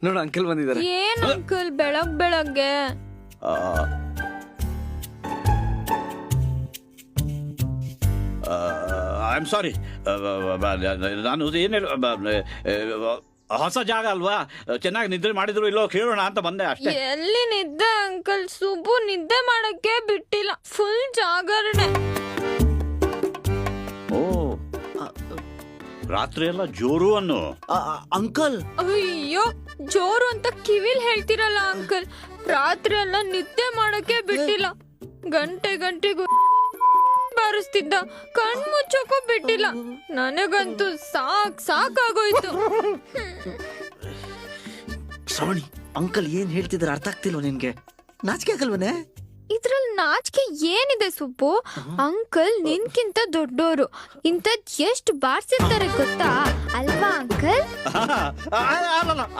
ನೋಡು ಅಂಕಲ್ ಬಂದಿದ್ದಾರೆ. ಏನ್ ಅಂಕಲ್ ಬೆಳಗ್ಗೆ ಐ ಆಮ್ ಸಾರಿ. ನಾನು ಏನು ಹೊಸ ಜಾಗ ಅಲ್ವಾ, ಚೆನ್ನಾಗಿ ನಿದ್ರೆ ಮಾಡಿದ್ರು ಇಲ್ಲೋ ಕೇಳೋಣ ಅಂತ ಬಂದೆ ಅಷ್ಟೇ. ಎಲ್ಲಿ ನಿದ್ದೆ ಅಂಕಲ್, ಸುಬ್ಬು ನಿದ್ದೆ ಮಾಡಕ್ಕೆ ಬಿಟ್ಟಿಲ್ಲ, ಫುಲ್ ಜಾಗರಣೆ. ಓ, ರಾತ್ರಿ ಎಲ್ಲ ಜೋರು ಅನ್ನು. ಅಂಕಲ್ ಅಯ್ಯೋ, ಜೋರು ಅಂತ ಕಿವಿಲ್ ಹೇಳ್ತಿರಲ್ಲ ಅಂಕಲ್. ರಾತ್ರಿ ಎಲ್ಲ ನಿದ್ದೆ ಮಾಡಕ್ಕೆ ಬಿಟ್ಟಿಲ್ಲ, ಗಂಟೆಗೂ ಬಾರಿಸ್ತಿದ್ದ, ಕಣ್ ಮುಚ್ಚಕ್ಕೂ ಬಿಟ್ಟಿಲ್ಲ. ನನಗಂತೂ ಸಾಕಾಗೋಯ್ತು. ಶ್ರಾವಣಿ, ಅಂಕಲ್ ಏನ್ ಹೇಳ್ತಿದಾರೆ ಅರ್ಥ ಆಗ್ತಿಲ್ವ ನಿನ್ಗೆ? ನಾಚಿಕೆ ಆಗಲ್ವನೇ? ಇದ್ರಲ್ಲಿ ನಾಚಿಕೆ ಏನಿದೆ ಸುಬ್ಬು? ಅಂಕಲ್ ನಿನ್ಕಿಂತ ದೊಡ್ಡೋರು, ಇಂಥದ್ ಎಷ್ಟು ಬಾರ್ಸಿರ್ತಾರೆ ಗೊತ್ತಾ ಅಲ್ವಾ ಅಂಕಲ್? ಅಲ್ಲಲ್ಲ